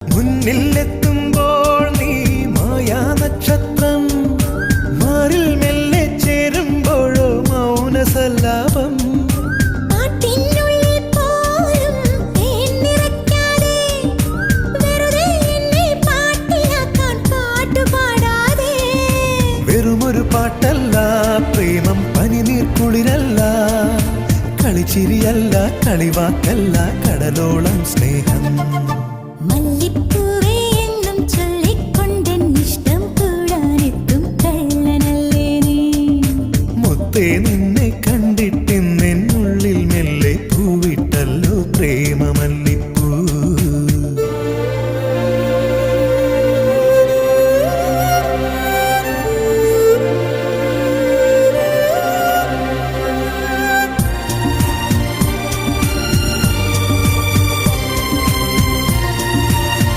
മുന്നിലെത്തുമ്പോൾ നീ മായാ നക്ഷത്രം, മാറിൽ മെല്ലെ ചേരുമ്പോഴോ മൗനസല്ലാപം. വെറുമൊരു പാട്ടല്ല പ്രേമം, പനിനീർ കുളിരല്ല, കളിച്ചിരിയല്ല, കളിവാക്കല്ല, കടലോളം സ്നേഹം.